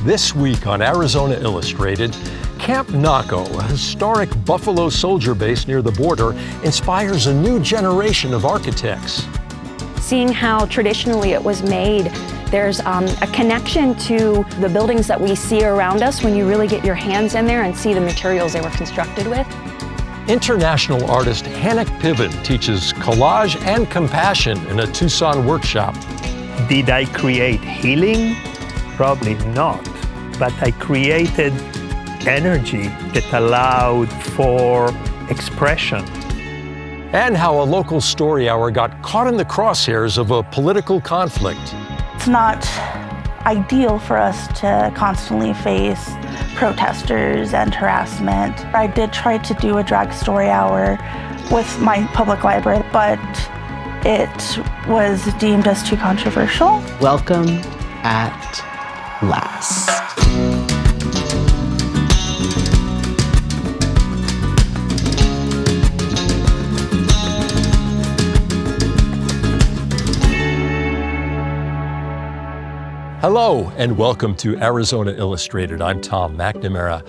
This week on Arizona Illustrated, Camp Naco, a historic Buffalo soldier base near the border, inspires a new generation of architects. Seeing how traditionally it was made, there's a connection to the buildings that we see around us when you really get your hands in there and see the materials they were constructed with. International artist Hanoch Piven teaches collage and compassion in a Tucson workshop. Did I create healing? Probably not, but I created energy that allowed for expression. And how a local story hour got caught in the crosshairs of a political conflict. It's not ideal for us to constantly face protesters and harassment. I did try to do a drag story hour with my public library, but it was deemed as too controversial. Welcome at last. Hello and welcome to Arizona Illustrated. I'm Tom McNamara.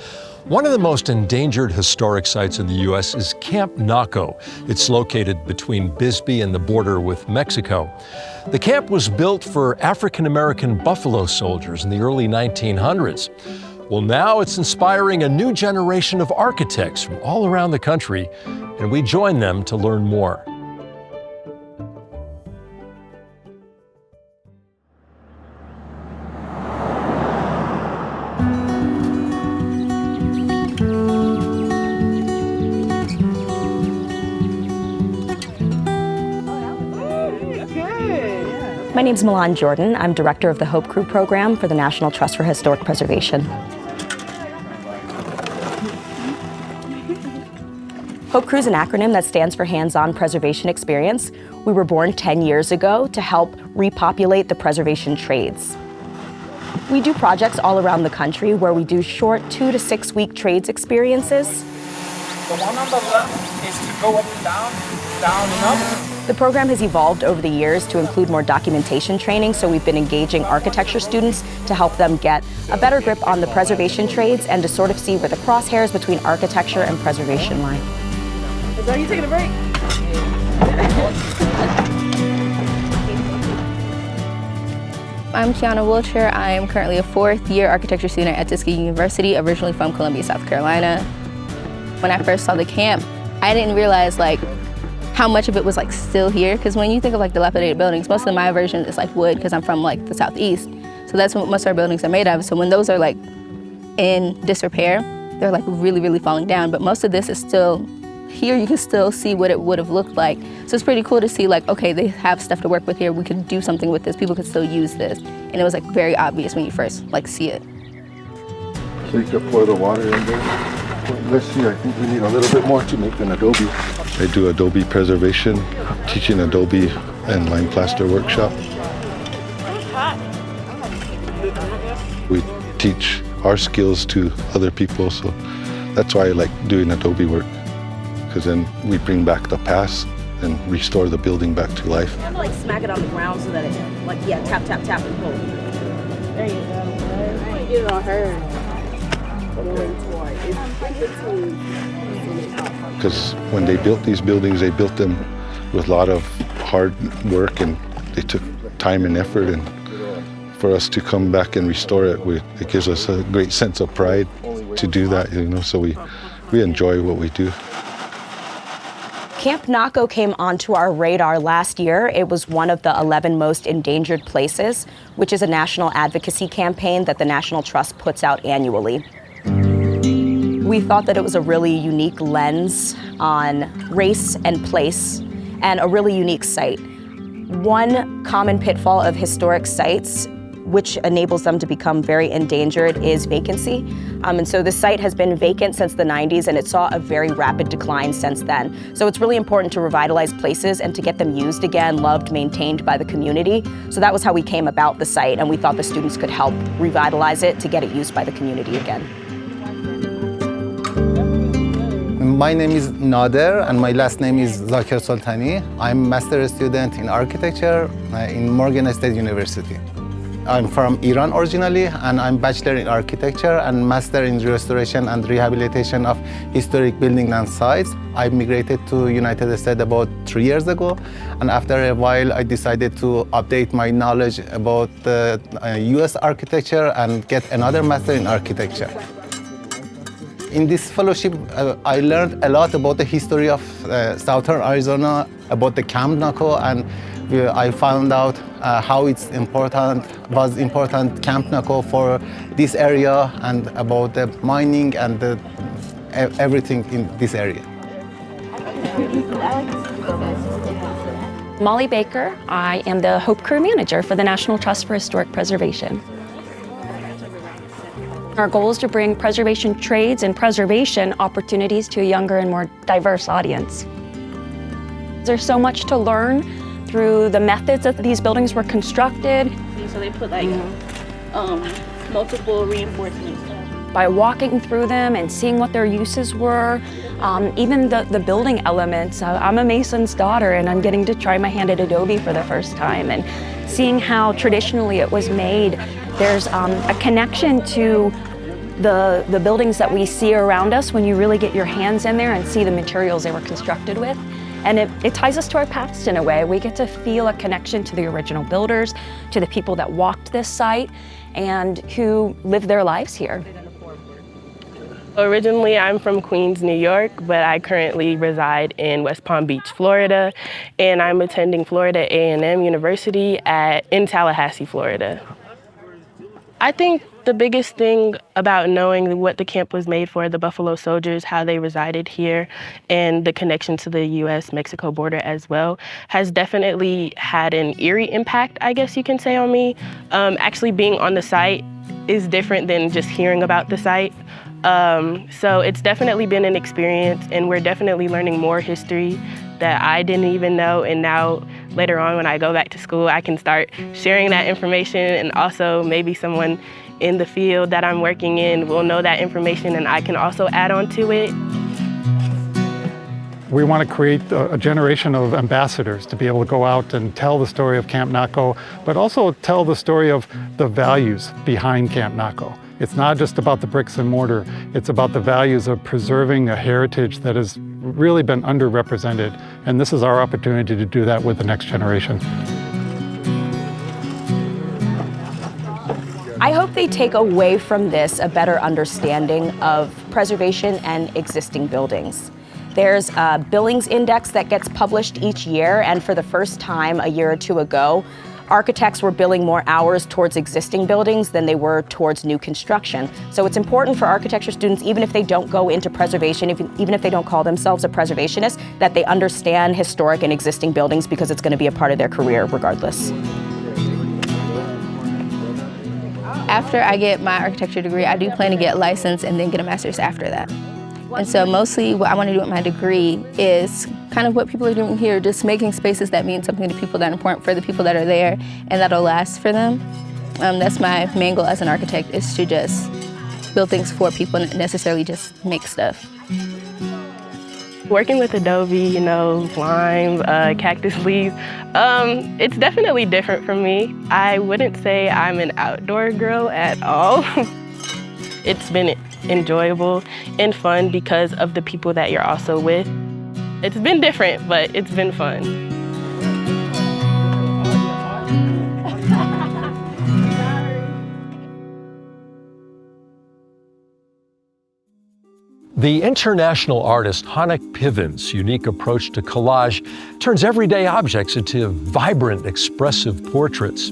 One of the most endangered historic sites in the U.S. is Camp Naco. It's located between Bisbee and the border with Mexico. The camp was built for African-American Buffalo soldiers in the early 1900s. Well, now it's inspiring a new generation of architects from all around the country, and we join them to learn more. My name's Milan Jordan. I'm director of the Hope Crew program for the National Trust for Historic Preservation. Hope Crew is an acronym that stands for Hands-On Preservation Experience. We were born 10 years ago to help repopulate the preservation trades. We do projects all around the country where we do short 2 to 6 week trades experiences. The one on the left is to go up and down and up. The program has evolved over the years to include more documentation training, so we've been engaging architecture students to help them get a better grip on the preservation trades and to sort of see where the crosshairs between architecture and preservation lie. Are you taking a break? I'm Kiana Wiltshire. I am currently a 4th year architecture student at Tucson University, originally from Columbia, South Carolina. When I first saw the camp, I didn't realize how much of it was still here, because when you think of dilapidated buildings, most of my version is wood, because I'm from the southeast, so that's what most of our buildings are made of. So when those are in disrepair, they're really, really falling down. But most of this is still here. You can still see what it would have looked like. So it's pretty cool to see okay, they have stuff to work with here. We could do something with this. People could still use this, and it was very obvious when you first see it. So you can pour the water in there. Let's see, I think we need a little bit more to make an adobe. I do adobe preservation, teaching adobe and lime plaster workshop. We teach our skills to other people, so that's why I like doing adobe work, because then we bring back the past and restore the building back to life. You have to smack it on the ground so that it, tap, tap, tap and pull. There you go. You get it on her. Because when they built these buildings, they built them with a lot of hard work, and they took time and effort, and for us to come back and restore it, it gives us a great sense of pride to do that, so we enjoy what we do. Camp Naco came onto our radar last year. It was one of the 11 most endangered places, which is a national advocacy campaign that the National Trust puts out annually. We thought that it was a really unique lens on race and place, and a really unique site. One common pitfall of historic sites, which enables them to become very endangered, is vacancy. And so the site has been vacant since the 90s, and it saw a very rapid decline since then. So it's really important to revitalize places and to get them used again, loved, maintained by the community. So that was how we came about the site, and we thought the students could help revitalize it to get it used by the community again. My name is Nader, and my last name is Zakir Soltani. I'm a master's student in architecture in Morgan State University. I'm from Iran originally, and I'm bachelor in architecture and master in restoration and rehabilitation of historic buildings and sites. I migrated to United States about 3 years ago, and after a while I decided to update my knowledge about the US architecture and get another master in architecture. In this fellowship, I learned a lot about the history of southern Arizona, about the Camp Naco, and I found out how was important Camp Naco for this area, and about the mining and everything in this area. Molly Baker. I am the Hope Career Manager for the National Trust for Historic Preservation. Our goal is to bring preservation trades and preservation opportunities to a younger and more diverse audience. There's so much to learn through the methods that these buildings were constructed. So they put like multiple reinforcements. By walking through them and seeing what their uses were, even the building elements. I'm a Mason's daughter, and I'm getting to try my hand at adobe for the first time, and seeing how traditionally it was made. There's a connection to the buildings that we see around us when you really get your hands in there and see the materials they were constructed with. And it ties us to our past in a way. We get to feel a connection to the original builders, to the people that walked this site and who lived their lives here. Originally, I'm from Queens, New York, but I currently reside in West Palm Beach, Florida, and I'm attending Florida A&M University in Tallahassee, Florida. I think the biggest thing about knowing what the camp was made for, the Buffalo Soldiers, how they resided here, and the connection to the US-Mexico border as well, has definitely had an eerie impact, I guess you can say, on me. Actually being on the site is different than just hearing about the site. So it's definitely been an experience, and we're definitely learning more history that I didn't even know, and now later on when I go back to school, I can start sharing that information, and also maybe someone in the field that I'm working in will know that information and I can also add on to it. We want to create a generation of ambassadors to be able to go out and tell the story of Camp Naco, but also tell the story of the values behind Camp Naco. It's not just about the bricks and mortar, it's about the values of preserving a heritage that has really been underrepresented, and this is our opportunity to do that with the next generation. I hope they take away from this a better understanding of preservation and existing buildings. There's a Billings Index that gets published each year, and for the first time a year or two ago, architects were billing more hours towards existing buildings than they were towards new construction. So it's important for architecture students, even if they don't go into preservation, even if they don't call themselves a preservationist, that they understand historic and existing buildings, because it's going to be a part of their career regardless. After I get my architecture degree, I do plan to get licensed and then get a master's after that. And so mostly what I want to do with my degree is kind of what people are doing here, just making spaces that mean something to people that are important for the people that are there and that'll last for them. That's my main goal as an architect, is to just build things for people and not necessarily just make stuff. Working with adobe, lime, cactus leaves, it's definitely different from me. I wouldn't say I'm an outdoor girl at all. It's been enjoyable and fun because of the people that you're also with. It's been different, but it's been fun. The international artist Hanoch Piven's unique approach to collage turns everyday objects into vibrant, expressive portraits.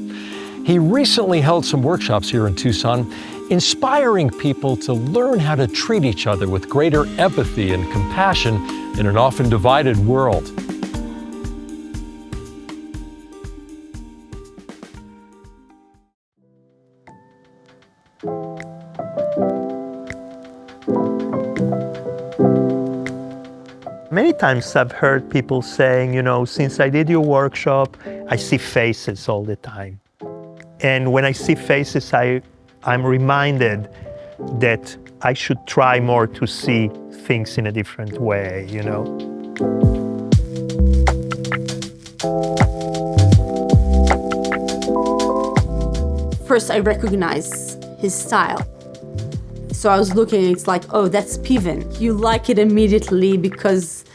He recently held some workshops here in Tucson, inspiring people to learn how to treat each other with greater empathy and compassion in an often divided world. Many times I've heard people saying, since I did your workshop, I see faces all the time. And when I see faces, I'm reminded that I should try more to see things in a different way, first I recognize his style. So I was looking, it's like, oh, that's Piven. You like it immediately because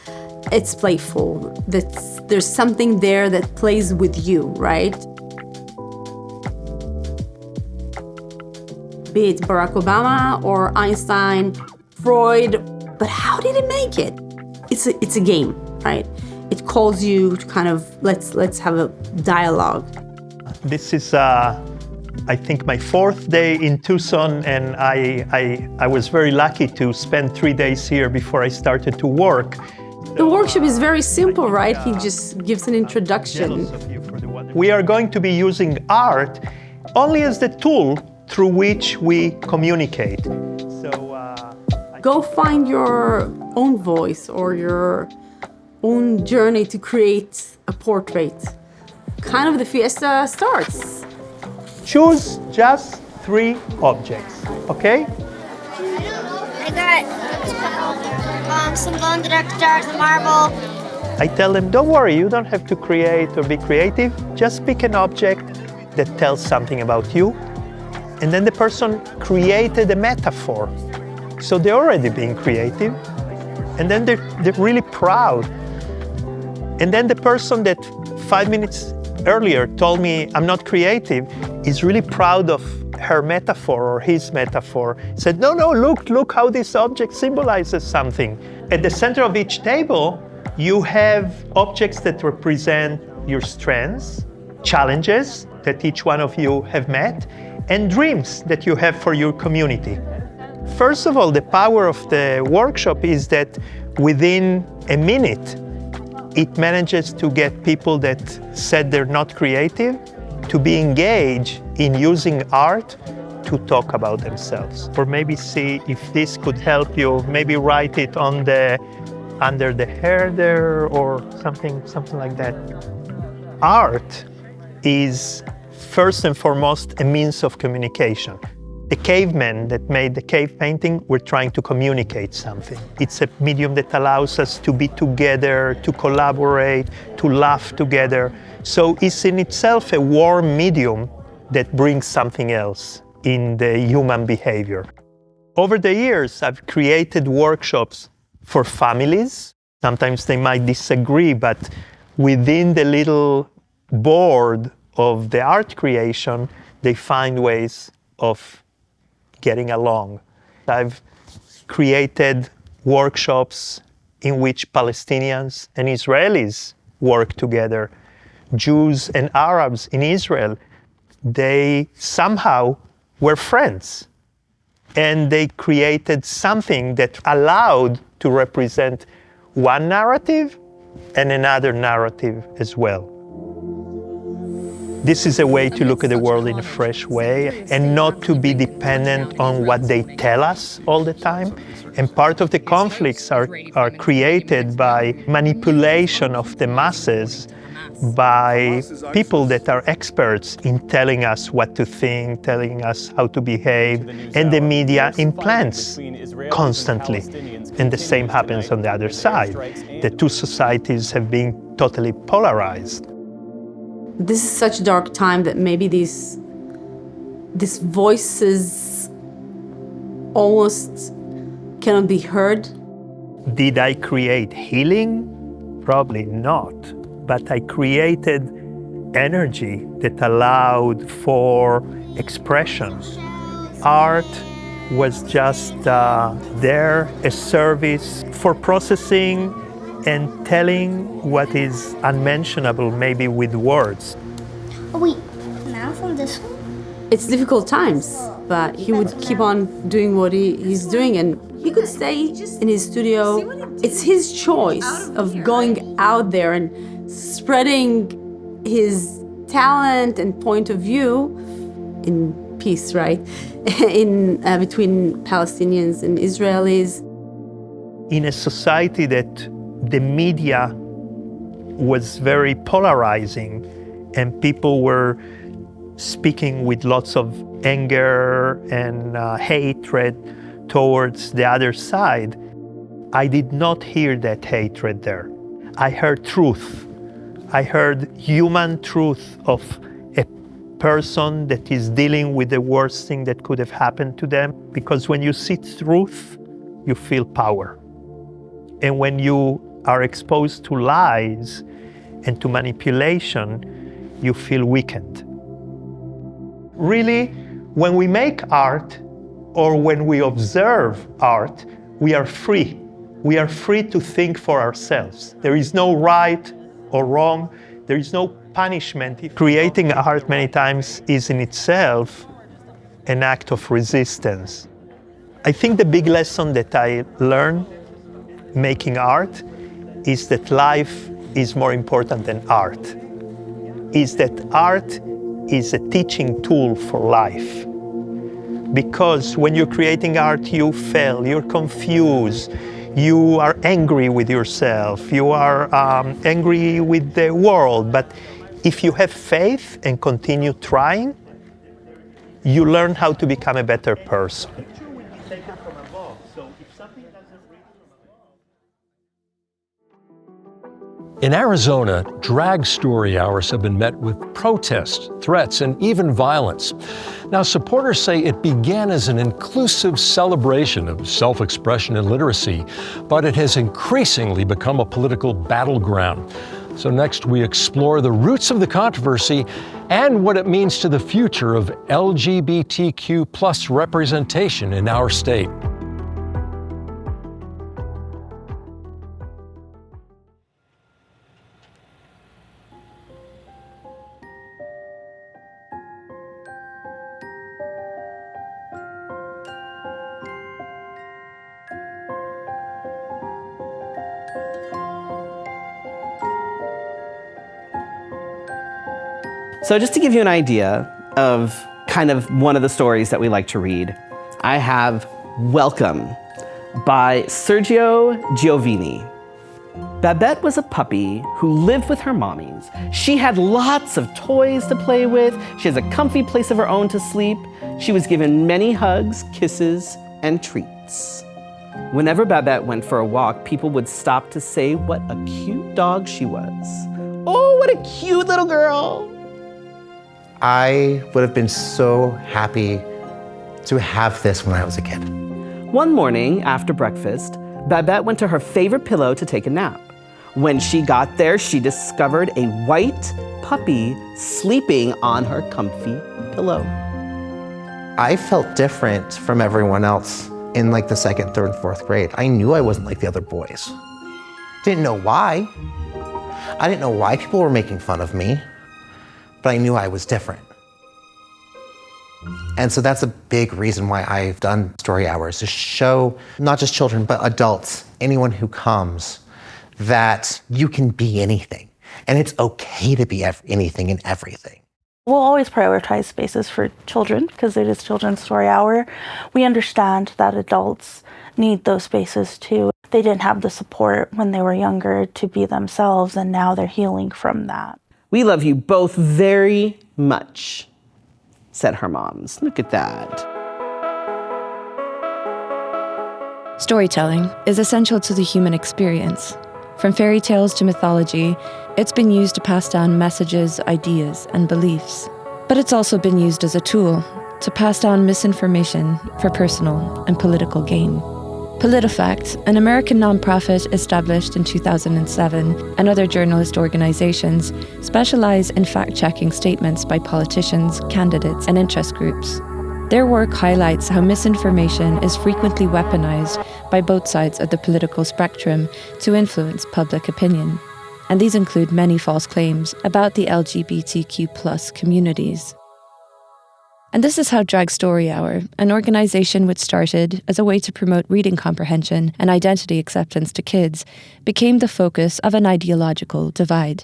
it's playful. There's something there that plays with you, right? Be it Barack Obama or Einstein, Freud, but how did it make it? It's a game, right? It calls you to kind of, let's have a dialogue. This is, I think, my 4th day in Tucson, and I was very lucky to spend 3 days here before I started to work. The workshop is very simple, right? He just gives an introduction. We are going to be using art only as the tool through which we communicate. Go find your own voice or your own journey to create a portrait. Kind of the fiesta starts. Choose just 3 objects, okay? I got some bone direct jars of marble. I tell them, don't worry, you don't have to create or be creative. Just pick an object that tells something about you. And then the person created a metaphor. So they're already being creative. And then they're really proud. And then the person that 5 minutes earlier told me I'm not creative is really proud of her metaphor or his metaphor. Said, no, look how this object symbolizes something. At the center of each table, you have objects that represent your strengths, challenges that each one of you have met, and dreams that you have for your community. First of all, the power of the workshop is that within a minute, it manages to get people that said they're not creative to be engaged in using art to talk about themselves. Or maybe see if this could help you, maybe write it on under the hair there or something like that. Art is first and foremost a means of communication. The cavemen that made the cave painting were trying to communicate something. It's a medium that allows us to be together, to collaborate, to laugh together. So it's in itself a warm medium that brings something else in the human behavior. Over the years, I've created workshops for families. Sometimes they might disagree, but within the little board of the art creation, they find ways of getting along. I've created workshops in which Palestinians and Israelis work together. Jews and Arabs in Israel, they somehow were friends. And they created something that allowed to represent one narrative and another narrative as well. This is a way to look at the world in a fresh way and not to be dependent on what they tell us all the time. And part of the conflicts are created by manipulation of the masses by people that are experts in telling us what to think, telling us how to behave, and the media implants constantly. And the same happens on the other side. The two societies have been totally polarized. This is such a dark time that maybe these voices almost cannot be heard. Did I create healing? Probably not. But I created energy that allowed for expression. Art was just there, a service for processing and telling what is unmentionable, maybe with words. Oh wait, now from this one? It's difficult times, but he would keep on doing what he's doing, and he could stay in his studio. It's his choice of going out there and spreading his talent and point of view in peace, right? In between Palestinians and Israelis. In a society that the media was very polarizing and people were speaking with lots of anger and hatred towards the other side, I did not hear that hatred there. I heard truth. I heard human truth of a person that is dealing with the worst thing that could have happened to them. Because when you see truth, you feel power. And when you are exposed to lies and to manipulation, you feel weakened. Really, when we make art or when we observe art, we are free. We are free to think for ourselves. There is no right or wrong. There is no punishment. Creating art many times is in itself an act of resistance. I think the big lesson that I learned making art is that life is more important than art. Is that art is a teaching tool for life. Because when you're creating art, you fail, you're confused, you are angry with yourself, you are angry with the world. But if you have faith and continue trying, you learn how to become a better person. In Arizona, drag story hours have been met with protests, threats, and even violence. Now, supporters say it began as an inclusive celebration of self-expression and literacy, but it has increasingly become a political battleground. So next, we explore the roots of the controversy and what it means to the future of LGBTQ+ representation in our state. So just to give you an idea of kind of one of the stories that we like to read, I have Welcome by Sergio Giovini. Babette was a puppy who lived with her mommies. She had lots of toys to play with. She has a comfy place of her own to sleep. She was given many hugs, kisses, and treats. Whenever Babette went for a walk, people would stop to say what a cute dog she was. Oh, what a cute little girl. I would have been so happy to have this when I was a kid. One morning after breakfast, Babette went to her favorite pillow to take a nap. When she got there, she discovered a white puppy sleeping on her comfy pillow. I felt different from everyone else in like the 2nd, 3rd, 4th grade. I knew I wasn't like the other boys. Didn't know why. I didn't know why people were making fun of me, but I knew I was different. And so that's a big reason why I've done story hours, to show not just children, but adults, anyone who comes, that you can be anything. And it's okay to be anything and everything. We'll always prioritize spaces for children because it is Children's Story Hour. We understand that adults need those spaces too. They didn't have the support when they were younger to be themselves, and now they're healing from that. We love you both very much, said her moms. Look at that. Storytelling is essential to the human experience. From fairy tales to mythology, it's been used to pass down messages, ideas, and beliefs. But it's also been used as a tool to pass down misinformation for personal and political gain. PolitiFact, an American nonprofit established in 2007, and other journalist organizations specialize in fact-checking statements by politicians, candidates, and interest groups. Their work highlights how misinformation is frequently weaponized by both sides of the political spectrum to influence public opinion. And these include many false claims about the LGBTQ+ communities. And this is how Drag Story Hour, an organization which started as a way to promote reading comprehension and identity acceptance to kids, became the focus of an ideological divide.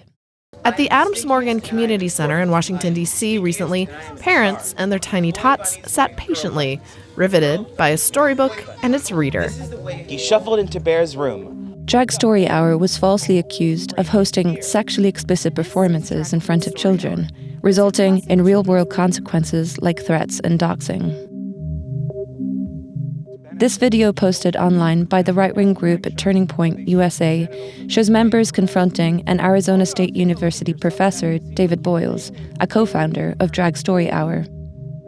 At the Adams Morgan Community Center in Washington, D.C. recently, parents and their tiny tots sat patiently, riveted by a storybook and its reader. He shuffled into Bear's room. Drag Story Hour was falsely accused of hosting sexually explicit performances in front of children, resulting in real-world consequences like threats and doxing. This video posted online by the right-wing group Turning Point USA shows members confronting an Arizona State University professor, David Boyles, a co-founder of Drag Story Hour.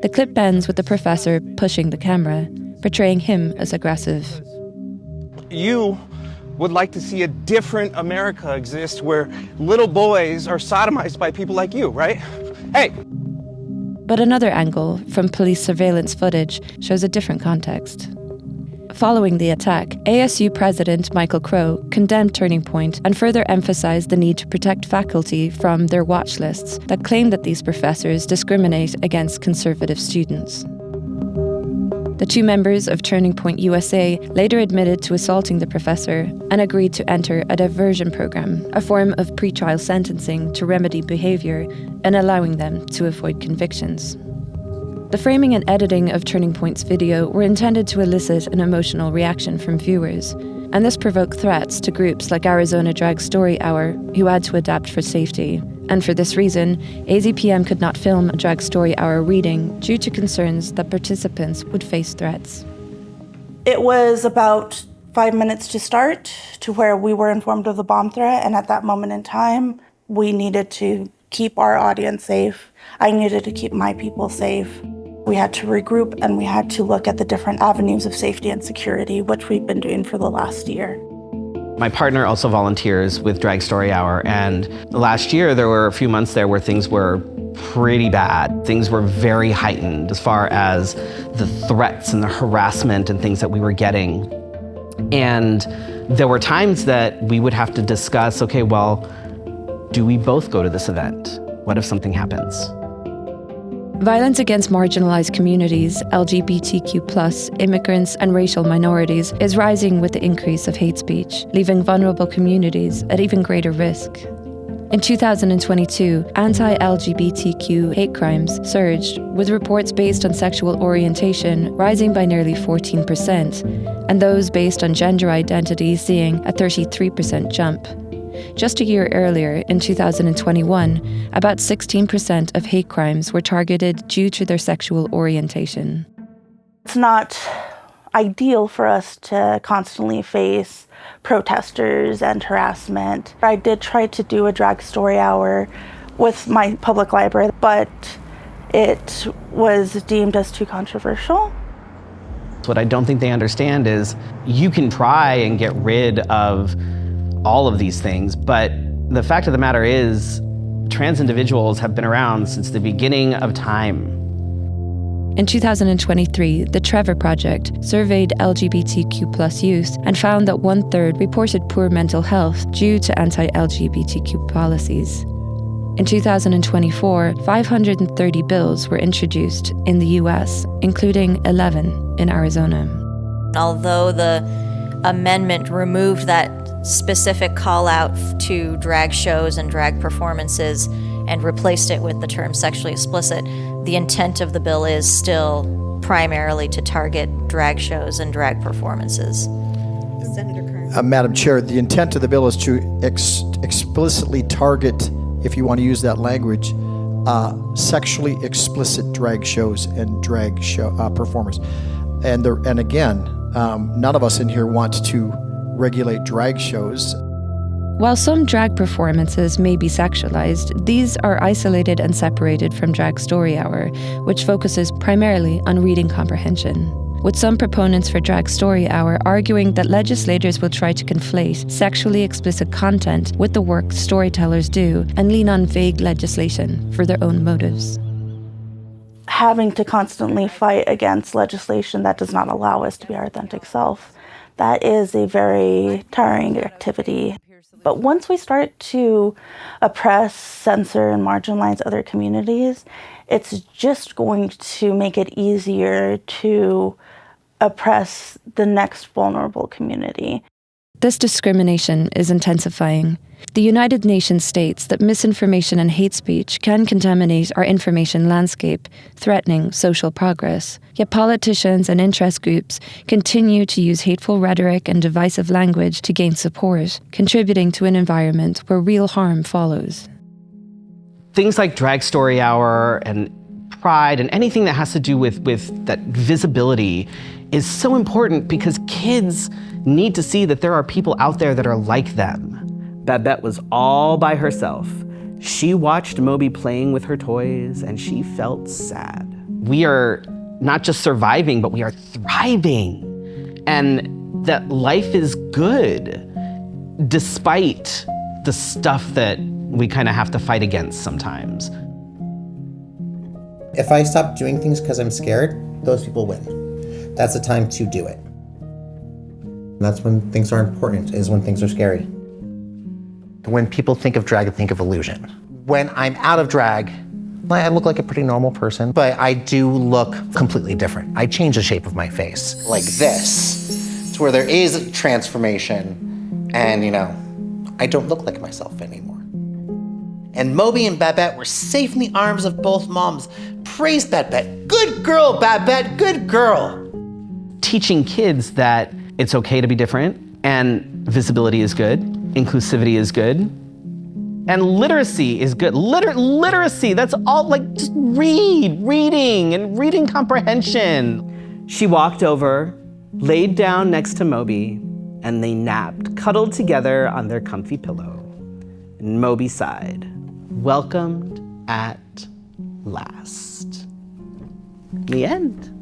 The clip ends with the professor pushing the camera, portraying him as aggressive. You would like to see a different America exist where little boys are sodomized by people like you, right? Hey! But another angle from police surveillance footage shows a different context. Following the attack, ASU President Michael Crow condemned Turning Point and further emphasized the need to protect faculty from their watch lists that claim that these professors discriminate against conservative students. The two members of Turning Point USA later admitted to assaulting the professor and agreed to enter a diversion program, a form of pretrial sentencing to remedy behavior and allowing them to avoid convictions. The framing and editing of Turning Point's video were intended to elicit an emotional reaction from viewers, and this provoked threats to groups like Arizona Drag Story Hour, who had to adapt for safety. And for this reason, AZPM could not film a Drag Story Hour reading due to concerns that participants would face threats. It was about 5 minutes to start to where we were informed of the bomb threat, and at that moment in time, we needed to keep our audience safe. I needed to keep my people safe. We had to regroup and we had to look at the different avenues of safety and security, which we've been doing for the last year. My partner also volunteers with Drag Story Hour, and last year there were a few months there where things were pretty bad. Things were very heightened as far as the threats and the harassment and things that we were getting. And there were times that we would have to discuss, okay, well, do we both go to this event? What if something happens? Violence against marginalized communities, LGBTQ+, immigrants, and racial minorities is rising with the increase of hate speech, leaving vulnerable communities at even greater risk. In 2022, anti-LGBTQ hate crimes surged, with reports based on sexual orientation rising by nearly 14%, and those based on gender identity seeing a 33% jump. Just a year earlier, in 2021, about 16% of hate crimes were targeted due to their sexual orientation. It's not ideal for us to constantly face protesters and harassment. I did try to do a Drag Story Hour with my public library, but it was deemed as too controversial. What I don't think they understand is you can try and get rid of all of these things, but the fact of the matter is trans individuals have been around since the beginning of time. In 2023, the Trevor Project surveyed LGBTQ+ youth and found that 1/3 reported poor mental health due to anti-LGBTQ policies. In 2024, 530 bills were introduced in the US, including 11 in Arizona. Although the amendment removed that specific call out to drag shows and drag performances and replaced it with the term sexually explicit, the intent of the bill is still primarily to target drag shows and drag performances. Madam Chair, the intent of the bill is to explicitly target, if you want to use that language, sexually explicit drag shows and drag show performers. And again, none of us in here want to regulate drag shows. While some drag performances may be sexualized, these are isolated and separated from Drag Story Hour, which focuses primarily on reading comprehension. With some proponents for Drag Story Hour arguing that legislators will try to conflate sexually explicit content with the work storytellers do and lean on vague legislation for their own motives. Having to constantly fight against legislation that does not allow us to be our authentic self, that is a very tiring activity. But once we start to oppress, censor, and marginalize other communities, it's just going to make it easier to oppress the next vulnerable community. This discrimination is intensifying. The United Nations states that misinformation and hate speech can contaminate our information landscape, threatening social progress. Yet politicians and interest groups continue to use hateful rhetoric and divisive language to gain support, contributing to an environment where real harm follows. Things like Drag Story Hour and Pride and anything that has to do with that visibility is so important because kids need to see that there are people out there that are like them. Babette was all by herself. She watched Moby playing with her toys and she felt sad. We are not just surviving, but we are thriving. And that life is good despite the stuff that we kind of have to fight against sometimes. If I stop doing things because I'm scared, those people win. That's the time to do it. And that's when things are important, is when things are scary. When people think of drag, they think of illusion. When I'm out of drag, I look like a pretty normal person, but I do look completely different. I change the shape of my face, like this. It's where there is transformation, and I don't look like myself anymore. And Moby and Babette were safe in the arms of both moms. Praise Babette. Good girl, Babette, good girl. Teaching kids that it's okay to be different, and visibility is good, inclusivity is good, and literacy is good. Literacy, that's all, just reading and reading comprehension. She walked over, laid down next to Moby, and they napped, cuddled together on their comfy pillow. And Moby sighed, welcomed at last. The end.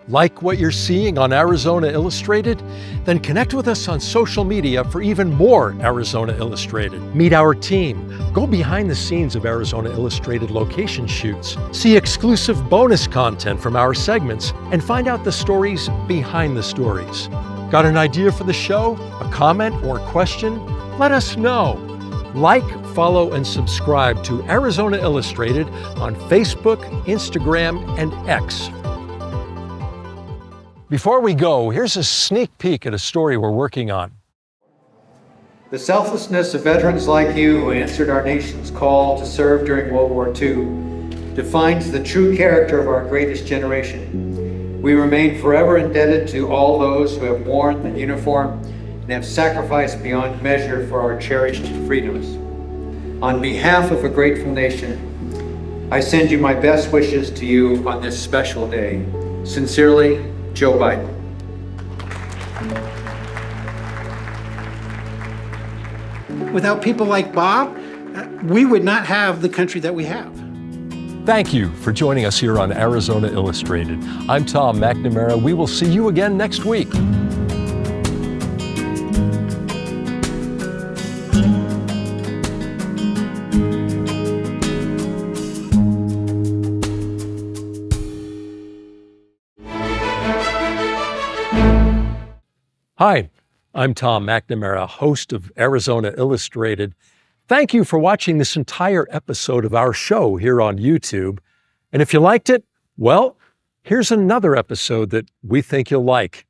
Like what you're seeing on Arizona Illustrated? Then connect with us on social media for even more Arizona Illustrated. Meet our team, go behind the scenes of Arizona Illustrated location shoots, see exclusive bonus content from our segments, and find out the stories behind the stories. Got an idea for the show? A comment or question? Let us know. Like, follow, and subscribe to Arizona Illustrated on Facebook, Instagram, and X. Before we go, here's a sneak peek at a story we're working on. The selflessness of veterans like you who answered our nation's call to serve during World War II defines the true character of our greatest generation. We remain forever indebted to all those who have worn the uniform and have sacrificed beyond measure for our cherished freedoms. On behalf of a grateful nation, I send you my best wishes to you on this special day. Sincerely, Joe Biden. Without people like Bob, we would not have the country that we have. Thank you for joining us here on Arizona Illustrated. I'm Tom McNamara. We will see you again next week. Hi, I'm Tom McNamara, host of Arizona Illustrated. Thank you for watching this entire episode of our show here on YouTube. And if you liked it, well, here's another episode that we think you'll like.